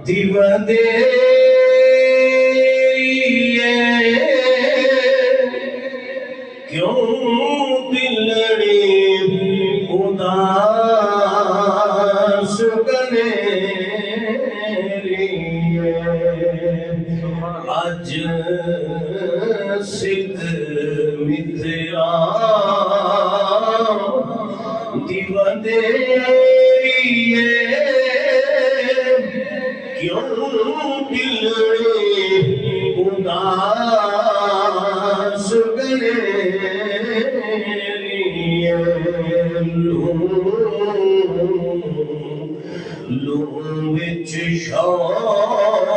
دیوندے کیوں دلڑی اداس کرے اج سدھ متھیا دیوندے کیوں دلڑی اداس کرے لوں وچ شوق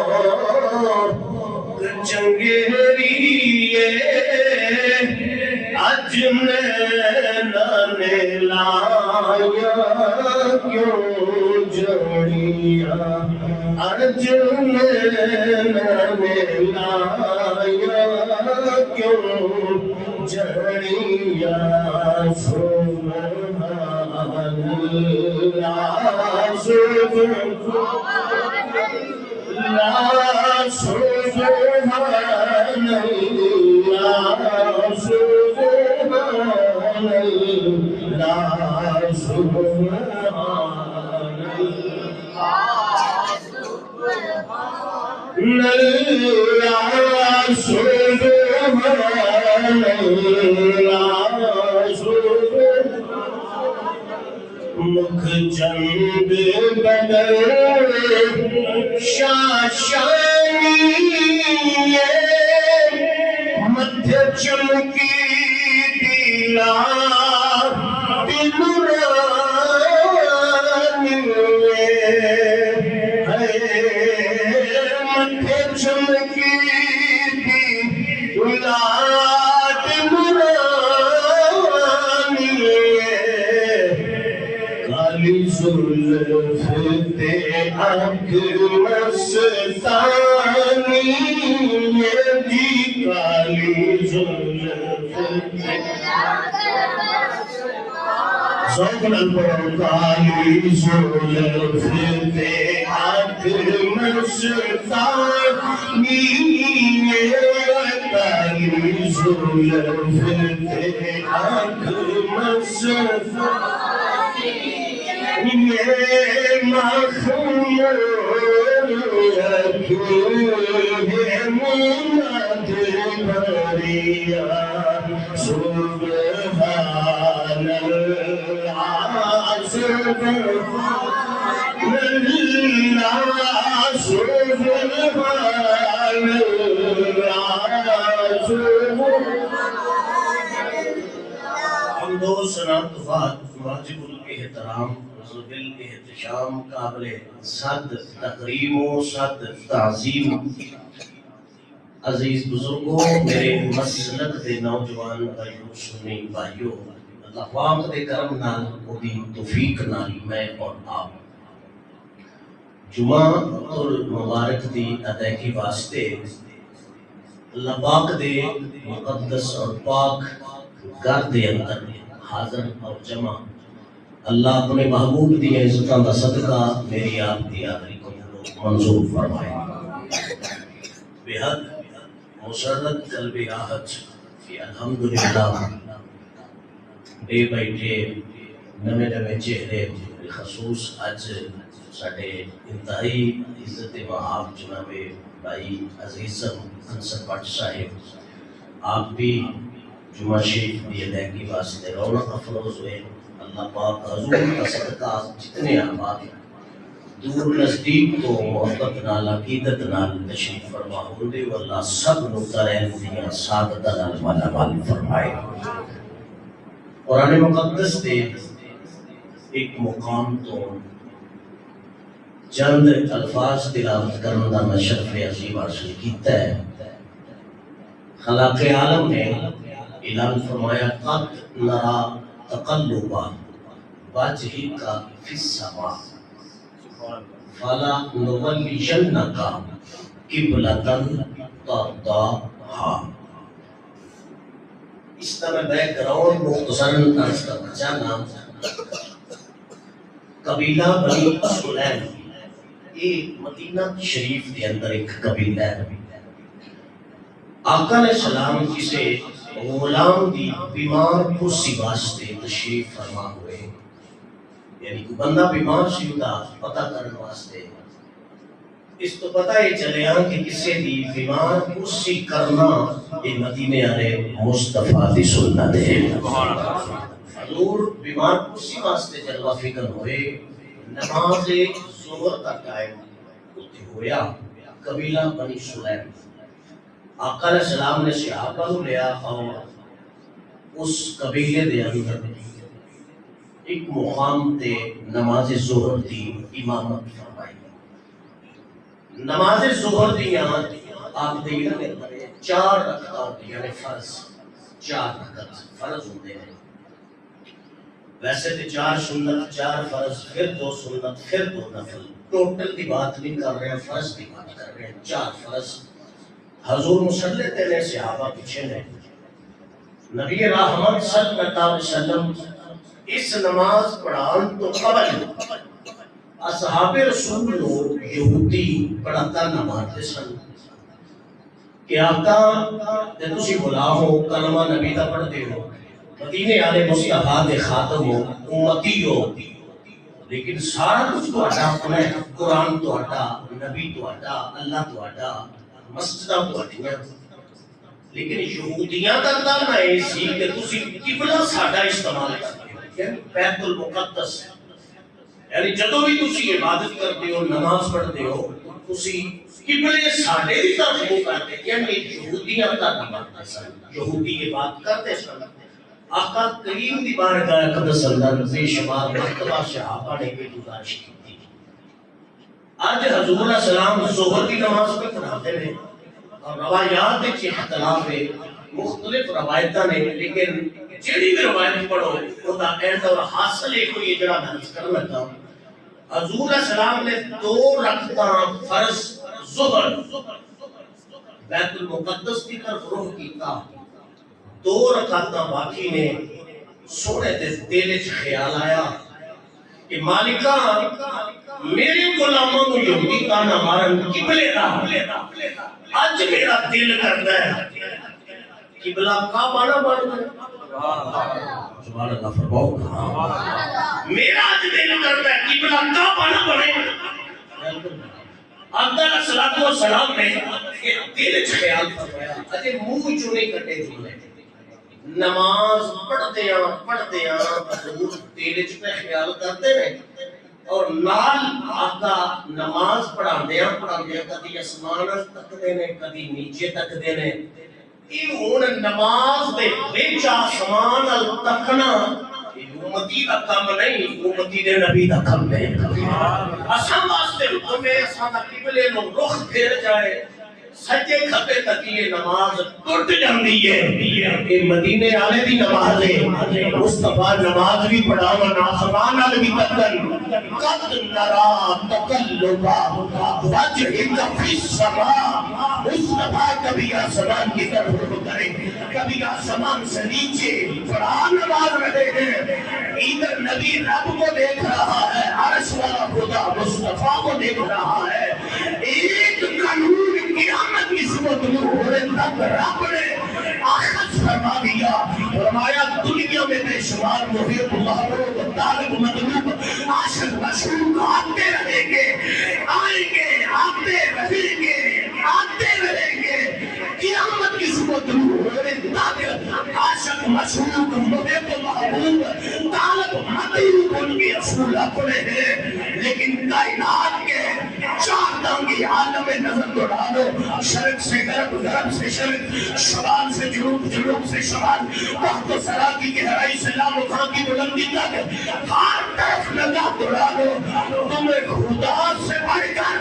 چنگیریے اج نینا نے لایا کیوں جڑیا اج نینا نے لایا کیوں جڑیا سبحان اللہ سبحان اللہ سبحان اللہ سبحان اللہ سبحان اللہ سبحان اللہ مکھ چند بدر شاشانی مدھیہ چمکی دیلا دلرانی مدھیہ چمکی دیلا زلف تے آنکھ مستانی دی کالی زلف تے سوکھنال پڑھو کالی زلف تے آنکھ مستانی کالی زلف تے آنکھ مستانی یہ مخمور ہے منت بھریا سبحان اللہ سبحان اللہ سبحان اللہ حمد و ثنا واجب الاحترام بالاحتشام قابل صد تکریم و صد تعظیم عزیز بزرگوں میرے مسلک دے نوجوان بھائیو سنی بھائیو اللہ پاک دے کرم نال دی توفیق نال میں اور آپ جمعہ المبارک دی ادائیگی واسطے اللہ پاک دے مقدس اور پاک گھر دے اندر حاضر اور جمع اللہ اپنے محبوب دی عزتاں دا صدقہ میری آپ دی حاضری کو منظور فرمائے بہت مسرت قلبی آہت کہ الحمدللہ بے بیٹھے نمے چہرے بخصوص آج ساڑھے انتہائی عزت وہاب جناب بھائی عزیزم انصر بٹ صاحب آپ بھی جمعہ شریف دی ادائیگی واسطے رونق افروز ہوئے اللہ پاک حضور کا صدقہ جتنے آباد دور نزدیک کو محبت نال عقیدت نال تشریف فرما ہوندے واللہ سب نقطۂ دیاں سعادت نال مالا مال فرمائے قرآن مقدس دے ایک مقام تو چند الفاظ تلاوت کرنے دا میں شرف عظیم حاصل کیتا ہے خلاق عالم نے اعلان فرمایا قد نرا تقلبا وجهك في السماء فلا نولينك قبلة ترضاها اس طرح بیک گراؤنڈ مختصراً عرض کرنا چاہنا قبیلہ بنی سلیم، یہ مدینہ شریف کے اندر ایک قبیلہ ہے۔ آقا علیہ السلام کسے غلام دی بیمار کسی واسطے تشریف فرما ہوئے، یعنی کوئی بندہ بیمار سی ہوتا پتہ کرنے واسطے، اس تو پتہ ہی چلیا کہ کسے دی بیمار کسی کرنا یہ مدینے والے مصطفیٰ دی سنت ہے۔ حضور بیمار کسی واسطے جلوہ فکر ہوئے، نماز ظہر کا ٹائم ہویا، قبیلہ بنی سلیم، آقا علیہ السلام نے صحابہ کو لیا اور اس قبیلے دے اندر ایک مقام تے نماز ظہر دی امامت فرمائی۔ نماز ظہر دی آپ دیکھیں گے 4 رکعت ہوتی یعنی فرض، 4 رکعت فرض ہوتے ہیں، ویسے تو 4 سنت 4 فرض پھر 2 سنت پھر 2 نفل، ٹوٹل دی بات نہیں کر رہے ہیں، فرض دی بات کر رہے ہیں، 4 فرض۔ حضور مصلی تیرے صحابہ پیچھے نے، نبی رحمت صلی اللہ علیہ وسلم اس نماز پڑھان تو قبل اصحاب رسول لوگ یہودی پڑھاتا نمازتے سن کہ آقا تے تسی غلام ہو، کلمہ نبی دا پڑھ دے ہو، مدینے والے مصطفیٰ دے خاتم ہو، امتی ہو، لیکن سارا کچھ تو اٹھا اپنا ہے، قرآن تو اٹھا، نبی تو اٹھا، اللہ تو اٹھا، مسجدہ تو اٹھیاں، لیکن یہودیاں کا کام ہے سی کہ تسی قبلہ ساڈا استعمال کرتے ہو، یعنی بیت المقدس، یعنی جدوں بھی تسی عبادت کرتے ہو، نماز پڑھتے ہو، تسی قبلے ساڈے دی طرف منہ کرتے، یعنی یہودیاں کا نماز سن، یہودی یہ بات کرتے سن۔ آقا کریم دی بارگاہ اقدس اندر بے شمار مرتبہ صحابہ نے بھی گزارش کی تھی۔ آج حضور علیہ السلام ظہر کی نماز پہ پڑھاتے ہیں اور روایات وچ اختلاف ہے، مختلف روایتاں نے، لیکن جڑی بھی روایت پڑھو وہ دا اینڈ اور حاصل ایک ہوئی جڑا میں عرض کرنا لگا۔ حضور علیہ السلام نے 2 رکعتاں فرض ظہر بیت المقدس کی طرف رخ کیتا، 2 رکعتاں باقی نے، سونے دے دل وچ خیال آیا کہ مالکا میرے غلاموں کو یہودی کا نہ مارن قبلے دا، اج میرا دل کرتا ہے قبلہ کعبہ نہ بن جائے، سبحان اللہ فرماؤ، میرا اج دل کرتا ہے قبلہ کعبہ نہ بنے۔ آقا علیہ الصلوۃ والسلام نے دل وچ خیال فرمایا، اجے منہ چوں نہیں کٹے جھولے، نماز پڑھدیاں حضور دل وچ پہ خیال کرتے ہیں اور نال آقا نماز پڑھاندیاں کدی اسمان تکدے نے کدی نیچے تکدے نے۔ یہ ہن نماز دے وچ آسمان ال تکنا امتی دا کام نہیں، امتی دے نبی دا کام ہے۔ اساں واسطے حکم ہے اساں دا قبلے نو رخ پھیر جائے، سجے کھبے تک یہ نماز ٹوٹ جاندی ہے۔ یہ مدینے والے دی نماز ہے، مصطفیٰ نماز بھی پڑھاون آسمان نال بھی تکن، قد نرا تقلبا وجهك في السماء، مصطفیٰ کبھی آسمان کی طرف رخ کرے، کبھی آسمان سے نیچے قرآن نماز رہے ہیں، ادھر نبی رب کو دیکھ رہا ہے، عرش والا خدا مصطفیٰ کو دیکھ رہا ہے۔ ایک قانون قیامت کی صبح طلوع ہونے تک رب نے آخذ فرما دیا، فرمایا دنیا میں بے شمار محب محبوب طالب مطلوب عاشق مشروق آتے رہیں گے، آئیں گے، آتے رہیں گے، آتے رہیں گے، قیامت کی صبح طلوع ہونے تک عاشق مشروق محب محبوب طالب مطلوب ان کی اصول اپنے ہیں۔ لیکن کائنات کے 4 دانگی عالم نظر دوڑا دو، شرق سے غرب، غرب سے شرق، شمال سے جنوب، جنوب سے شمال، تحت و سرا کی گہرائی سے لام و خان کی بلندی تک ہر طرف نگاہ دوڑا دو، تمہیں خدا سے بڑھ کر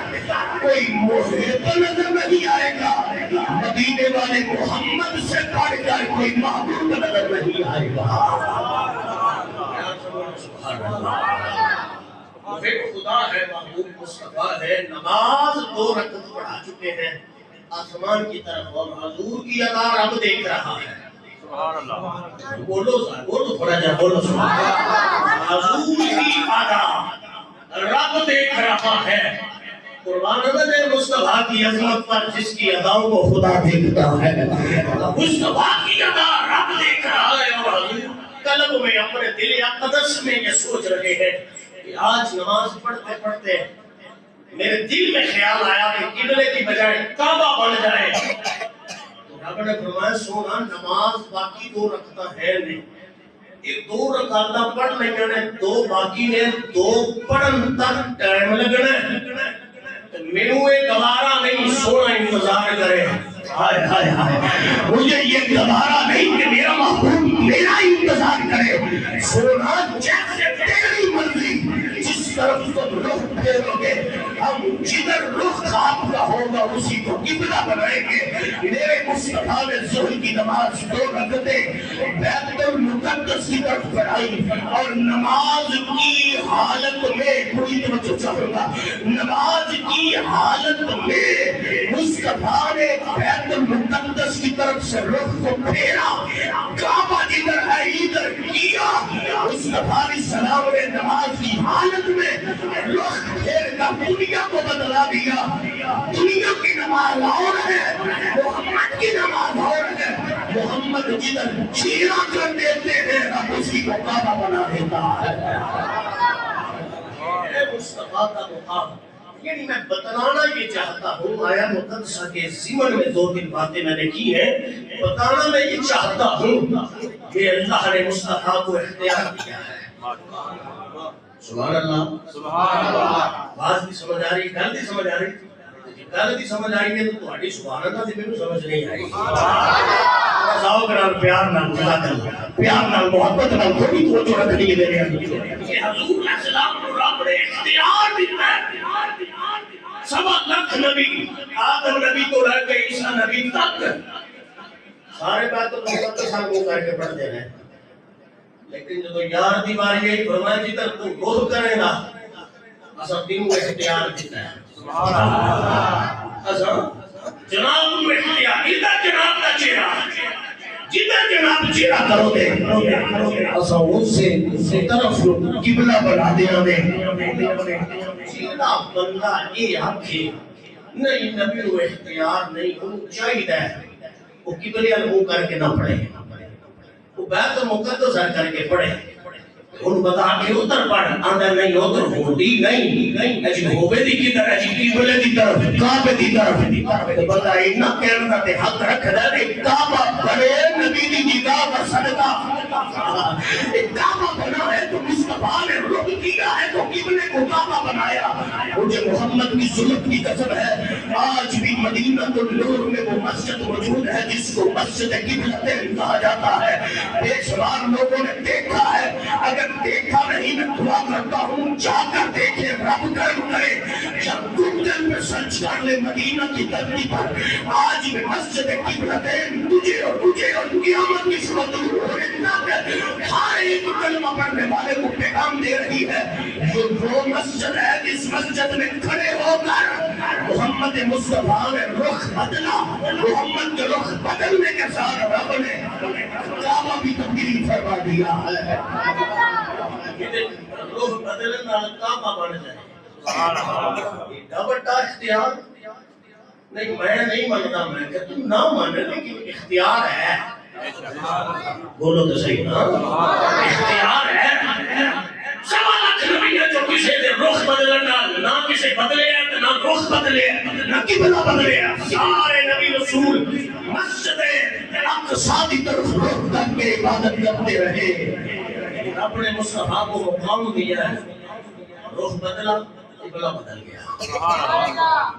کوئی محب نظر نہیں آئے گا، مدینے والے محمد سے بڑھ کر کوئی محبوب نظر نہیں آئے گا۔ محب خدا ہے، محبوب مصطفیٰ ہے۔ نماز 2 رکعت پڑھا چکے ہیں آسمان کی طرف اور حضور کی ادا رب دیکھ رہا ہے۔ سبحان اللہ، بولو تھوڑا جا، بولو سبحان اللہ۔ حضور کی ادا رب دیکھ رہا ہے۔ قربان اللہ مصطفیٰ کی عظمت پر جس کی اداؤں کو خدا دیکھتا ہے، مصطفیٰ کی ادا رب دیکھ رہا ہے۔ اور قلب میں اپنے دل اقدس میں یہ سوچ رہے ہیں کہ آج نماز پڑھتے پڑھتے میرے دل میں خیال آیا کہ قبلے کی بجائے کعبہ بن جائے۔ رب نے فرمایا سونا نماز باقی دو رکھتا ہے نہیں، یہ دو رکعتاں پڑھ لینے نے، دو باقی نے، دو پڑھن تک ٹائم لگنا ہے۔ میرے گوارا نہیں سونا انتظار کرے، ہائے ہائے ہائے مجھے یہ گوارا نہیں کہ میرا محبوب میرا انتظار کرے۔ سونا جیسے تیری مرضی، جس طرف تم رخ پھیرو گے ہم جدھر رخ آپ کا ہوگا اسی کو قبلہ بنائیں گے۔ میرے مصطفیٰ نے ظہر کی نماز 2 رکعتیں بیت المقدس کی طرف پڑھائی، اور نماز کی حالت میں پوری توجہ چاہوں گا، نماز کی حالت میں مصطفیٰ نے بیت المقدس کی طرف سے رخ کو پھیرا، کعبہ جدھر ہے ادھر کیا۔ مصطفیٰ علیہ السلام نے نماز کی حالت میں رخ پھیر کر دنیا کو بدلا دیا۔ دنیا کی نماز اور ہے، محمد کی نماز اور ہے۔ محمد جدھر چیرا کر دیتے ہیں اب اسی کو کعبہ بنا دیتا ہے۔ اے مصطفیٰ کا مقام، یعنی میں بتلانا یہ چاہتا ہوں، آیا مقدسہ کے ضمن میں 2-3 باتیں میں نے کی ہیں، بتانا میں یہ چاہتا ہوں کہ اللہ نے مصطفیٰ کو اختیار دیا ہے۔ سبحان اللہ، سبحان اللہ۔ بات بھی سمجھ آ رہی، گل بھی سمجھ آ رہی، گل بھی سمجھ آئی ہے تو تہاڈی سبحان اللہ دی مینوں سمجھ نہیں آئی۔ ذوق نال پیار نال خدا کر، پیار نال محبت نال تھوڑی توجہ رکھنی ہے میرے اندر کہ حضور علیہ السلام کو رب نے اختیار دیا ہے۔ 1.25 لاکھ نبی، آدم نبی تو لے کے عیسیٰ نبی تک سارے بیت المقدس کو کر کے پڑھتے ہیں، لیکن جب یار دی باری ہے فرمایا جدھر تو روح کرے گا اساں تینوں اختیار دیتا ہے۔ سبحان اللہ، اساں جناب کو اختیار، ادھر جناب کا چہرہ، جدھر جناب چہرہ کرو گے اساں اس سے طرف قبلہ بنا دیا گے۔ جینا بندہ یہ آنکھیں نہیں نبی کو اختیار نہیں، وہ چاہیے وہ قبلے منہ کر کے نہ پڑھے، وہ بیت المقدس کر کے پڑھے، ان بتا کے ادھر پڑھ، اندر نہیں ادھر ہوتی نہیں، اجی ہوبے دی کی طرح اجی قبلے دی طرف، کعبے دی طرف بتا اتنا کہنا تے حق رکھ دے کعبہ بنے نبی دی نگاہ کا صدقہ۔ کعبہ بنا ہے تو مصطفیٰ نے رخ کیا ہے تو قبلے کو کعبہ بنایا۔ مجھے محمد کی ظلم کی قسم ہے، آج بھی مدینہ النور میں وہ مسجد موجود ہے جس کو مسجد قبلتین کہا جاتا ہے۔ بے شمار لوگوں نے دیکھا ہے، اگر دیکھا نہیں میں دعا کرتا ہوں جا کر دیکھے، رب کرم کرے جب تم دل میں سچ کر لے مدینہ کی دھرتی پر آج بھی مسجد قبلتین تجھے اور قیامت کی صورت ہونے تک ہر ایک کلمہ پڑھنے والے کو پیغام دے رہی ہے۔ وہ مسجد ہے جس مسجد میں کھڑے ہو کر محمد مصطفیٰ نے رخ بدلا، محمد کے رخ بدلنے کے ساتھ رب نے کعبہ بھی تبدیل فرما دیا ہے۔ روح بدلنا کعبہ بن جائے، ایڈا بڑا اختیار نہیں، میں نہیں مانتا، میں کہ تم نہ مانے لیکن اختیار ہے، بولو تو صحیح نا، اختیار ہے۔ 1.25 لاکھ نبی ہے جو کسی دے رخ بدلنا، نہ کسی بدلے ہے نہ رخ بدلے ہے نہ قبلہ بدلے ہے، سارے نبی رسول مسجد اقصی کی طرف رخ کر کے عبادت کرتے رہے۔ رب نے مصطفیٰ کو مقام دیا ہے، رخ بدلا قبلہ بدل گیا۔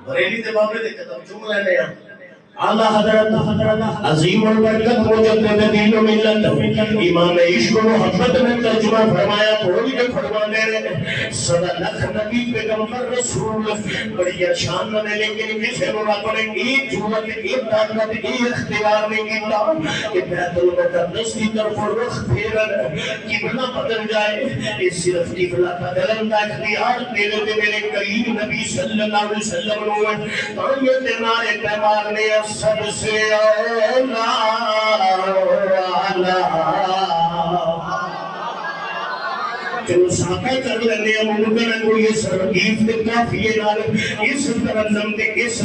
بریلی دے بابے دے قدم چوم لینے ہیں، اعلیٰ حضرت عظیم البرکت مجدد دین و ملت امام عشق و محبت میں ترجمہ فرمایا، پڑھوئی میں فرما دے رہے 1.25 لاکھ نبی پیغمبر رسول بڑی شان میں، لیکن کسی نے اپنے ایک جملت ایک طاقت ایک اختیار نہیں کیتا کہ بیت المقدس کی طرف رخ پھیرن قبلہ بدل جائے۔ اس صرف قبلہ بدلن کا اختیار میرے میرے کریم نبی صلی اللہ علیہ وسلم نے تانیت نارے پیمار نے سب سے اولا چلو ساکہ کر لینے ممکن کوئی اس رقیف کے کافیے نال اس ترنم کے اس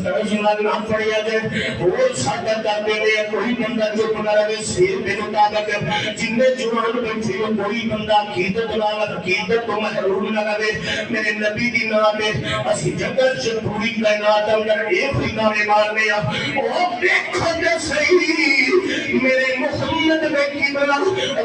طرز نال نہ پڑھیا جائے اور ساکہ کرتے لئے کوئی بندہ جو بنا رہے سیر بے مطابق جن میں جوان بیٹھے کوئی بندہ عقیدت تو محروم نہ رہے میرے نبی دی نام میں اسی جگت سے پوری کائنات اندر ایک ہی نام مارنے اور دیکھو جا صحیح میرے محمد میں قبلہ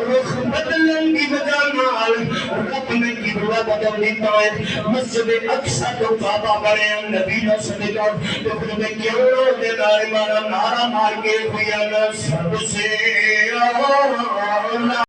رخ بدلن کی وجہ نال رب نے قبلہ بدل دیتا ہے مسجد اقصی تو کعبہ بڑے نبی نہ صدقہ تو پھر میں کیوں دے نارے مارا نارا مار کے ہویا نہ سب سے